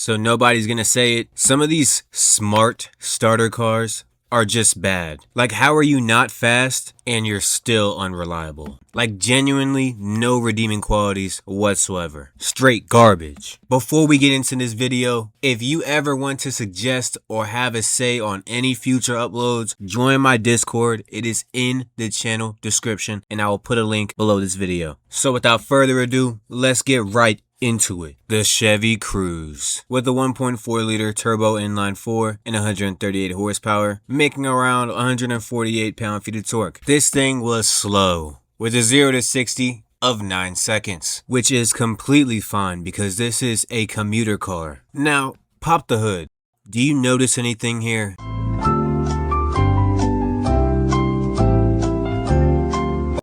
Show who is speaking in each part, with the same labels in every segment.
Speaker 1: so nobody's gonna say it. Some of these smart starter cars are just bad. Like, how are you not fast and you're still unreliable? Like, genuinely no redeeming qualities whatsoever. Straight garbage. Before we get into this video, if you ever want to suggest or have a say on any future uploads, join my Discord. It is in the channel description and I will put a link below this video. So without further ado, let's get right into it. The Chevy Cruze with a 1.4 liter turbo inline 4 and 138 horsepower, making around 148 pound-feet of torque. This thing was slow with a 0 to 60 of 9 seconds, which is completely fine because this is a commuter car. Now, pop the hood. Do you notice anything here?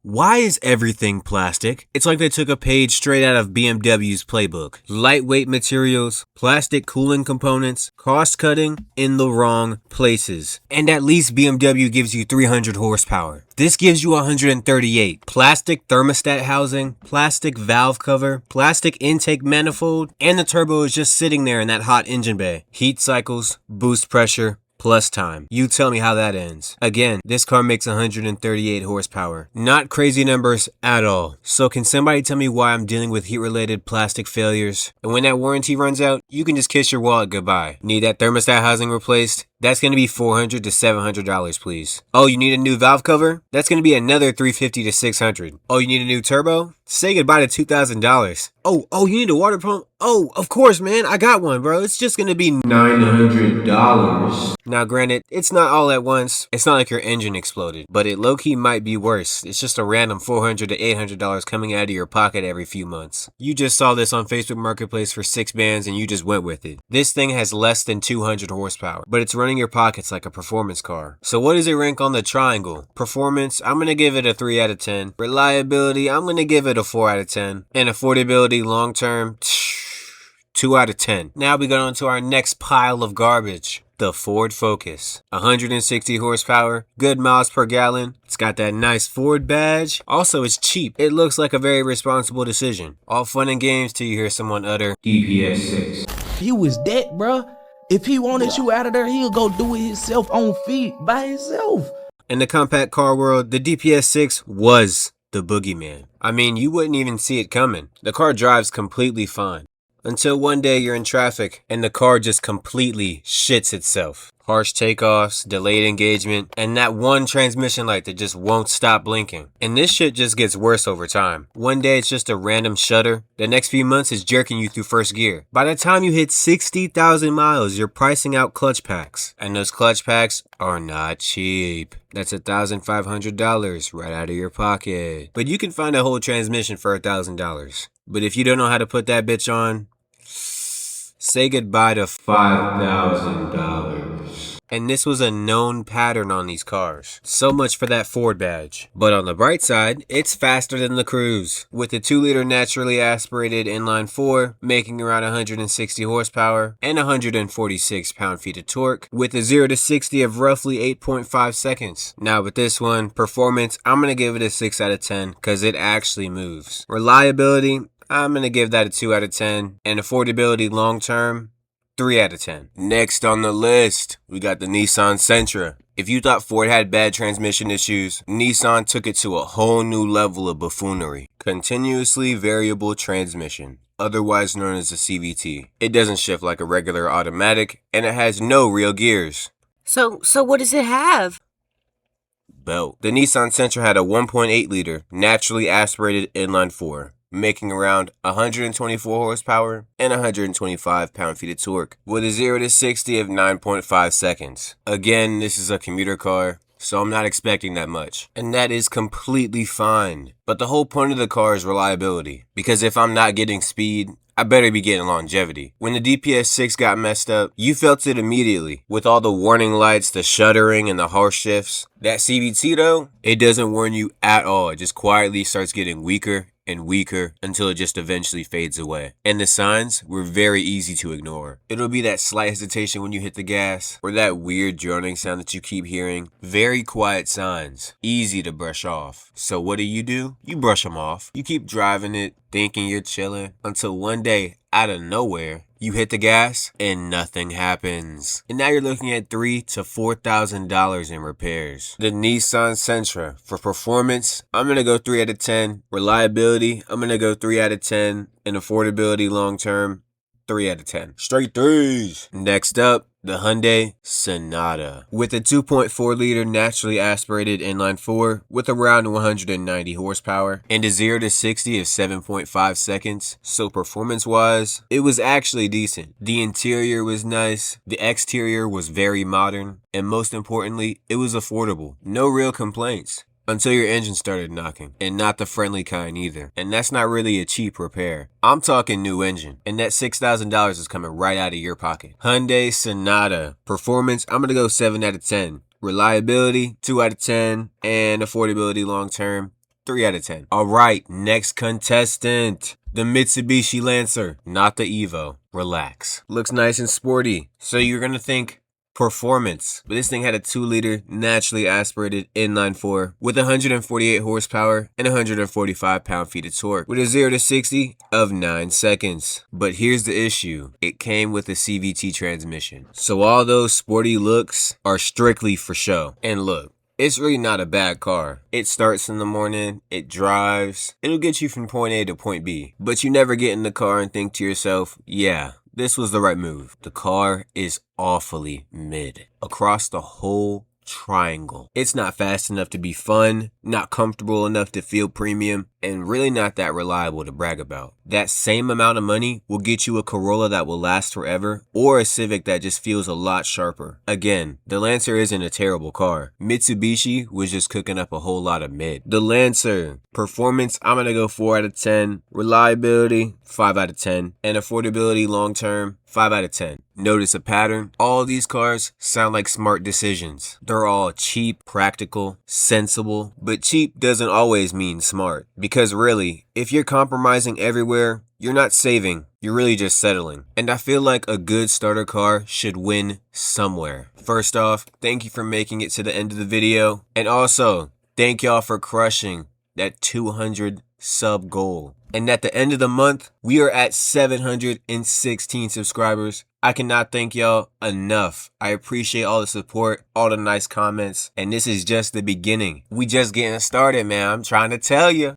Speaker 1: Why is everything plastic? It's like they took a page straight out of BMW's playbook. Lightweight materials, plastic cooling components, cost cutting in the wrong places. And at least BMW gives you 300 horsepower. This gives you 138. Plastic thermostat housing, plastic valve cover, plastic intake manifold, and the turbo is just sitting there in that hot engine bay. Heat cycles, boost pressure, plus time. You tell me how that ends. Again, this car makes 138 horsepower. Not crazy numbers at all. So can somebody tell me why I'm dealing with heat-related plastic failures? And when that warranty runs out, you can just kiss your wallet goodbye. Need that thermostat housing replaced? That's going to be $400 to $700, please. Oh, you need a new valve cover? That's going to be another $350 to $600. Oh, you need a new turbo? Say goodbye to $2,000. Oh, you need a water pump? Oh, of course, man. I got one, bro. It's just going to be $900. Now, granted, it's not all at once. It's not like your engine exploded, but it low-key might be worse. It's just a random $400 to $800 coming out of your pocket every few months. You just saw this on Facebook Marketplace for 6 bands and you just went with it. This thing has less than 200 horsepower, but it's running your pockets like a performance car. So what does it rank on the triangle? Performance, I'm going to give it a 3 out of 10. Reliability, I'm going to give it a 4 out of 10. And affordability long term, 2 out of 10. Now we go on to our next pile of garbage. The Ford Focus. 160 horsepower, good miles per gallon. It's got that nice Ford badge. Also, it's cheap. It looks like a very responsible decision. All fun and games till you hear someone utter DPS 6.
Speaker 2: He was that, bruh. If he wanted you out of there, he'll go do it himself on feet by himself.
Speaker 1: In the compact car world, the DPS 6 was the boogeyman. I mean, you wouldn't even see it coming. The car drives completely fine. Until one day you're in traffic and the car just completely shits itself. Harsh takeoffs, delayed engagement, and that one transmission light that just won't stop blinking. And this shit just gets worse over time. One day it's just a random shudder. The next few months is jerking you through first gear. By the time you hit 60,000 miles, you're pricing out clutch packs. And those clutch packs are not cheap. That's $1,500 right out of your pocket. But you can find a whole transmission for $1,000. But if you don't know how to put that bitch on, say goodbye to $5,000. And this was a known pattern on these cars. So much for that Ford badge. But on the bright side, it's faster than the Cruze. With a 2-liter naturally aspirated inline 4, making around 160 horsepower and 146 pound-feet of torque, with a 0 to 60 of roughly 8.5 seconds. Now with this one, performance, I'm going to give it a 6 out of 10 because it actually moves. Reliability, I'm going to give that a 2 out of 10. And affordability long term, 3 out of 10. Next on the list, we got the Nissan Sentra. If you thought Ford had bad transmission issues, Nissan took it to a whole new level of buffoonery. Continuously variable transmission, otherwise known as a CVT. It doesn't shift like a regular automatic, and it has no real gears.
Speaker 3: So what does it have?
Speaker 1: Belt. The Nissan Sentra had a 1.8 liter naturally aspirated inline 4. Making around 124 horsepower and 125 pound-feet of torque, with a 0 to 60 of 9.5 seconds. Again, this is a commuter car, so I'm not expecting that much. And that is completely fine. But the whole point of the car is reliability, because if I'm not getting speed, I better be getting longevity. When the DPS 6 got messed up, you felt it immediately. With all the warning lights, the shuddering, and the harsh shifts. That CVT though, it doesn't warn you at all. It just quietly starts getting weaker and weaker until it just eventually fades away. And the signs were very easy to ignore. It'll be that slight hesitation when you hit the gas, or that weird droning sound that you keep hearing. Very quiet signs, easy to brush off. So what do? You brush them off. You keep driving it, thinking you're chilling, until one day, out of nowhere, You hit the gas and nothing happens. And now you're looking at $3,000 to $4,000 in repairs. The Nissan Sentra. For performance, I'm going to go 3 out of 10. Reliability, I'm going to go 3 out of 10. And affordability long term, 3 out of 10. Straight threes. Next up, the Hyundai Sonata. With a 2.4 liter naturally aspirated inline-4 with around 190 horsepower and a 0 to 60 of 7.5 seconds. So performance wise, it was actually decent. The interior was nice, the exterior was very modern, and most importantly, it was affordable. No real complaints. Until your engine started knocking, and not the friendly kind either. And that's not really a cheap repair. I'm talking new engine, and that $6,000 is coming right out of your pocket. Hyundai Sonata. Performance, I'm gonna go 7 out of 10. Reliability, 2 out of 10. And affordability long term, 3 out of 10. Alright, next contestant. The Mitsubishi Lancer, not the Evo. Relax. Looks nice and sporty. So you're gonna think, performance, but this thing had a 2 liter naturally aspirated inline-4 with 148 horsepower and 145 pound-feet of torque with a 0 to 60 of 9 seconds. But here's the issue, it came with a CVT transmission. So all those sporty looks are strictly for show. And look, it's really not a bad car. It starts in the morning, it drives, it'll get you from point A to point B. But you never get in the car and think to yourself, yeah, this was the right move. The car is awfully mid across the whole triangle. It's not fast enough to be fun, not comfortable enough to feel premium, and really not that reliable to brag about. That same amount of money will get you a Corolla that will last forever, or a Civic that just feels a lot sharper. Again, the Lancer isn't a terrible car. Mitsubishi was just cooking up a whole lot of mid. The Lancer. Performance, I'm gonna go 4 out of 10. Reliability, 5 out of 10. And affordability long term, 5 out of 10. Notice a pattern? All these cars sound like smart decisions. They're all cheap, practical, sensible, but cheap doesn't always mean smart. Because really, if you're compromising everywhere, you're not saving, you're really just settling. And I feel like a good starter car should win somewhere. First off, thank you for making it to the end of the video. And also, thank y'all for crushing that 200 sub goal. And at the end of the month, we are at 716 subscribers. I cannot thank y'all enough. I appreciate all the support, all the nice comments, and this is just the beginning. We just getting started, man. I'm trying to tell you.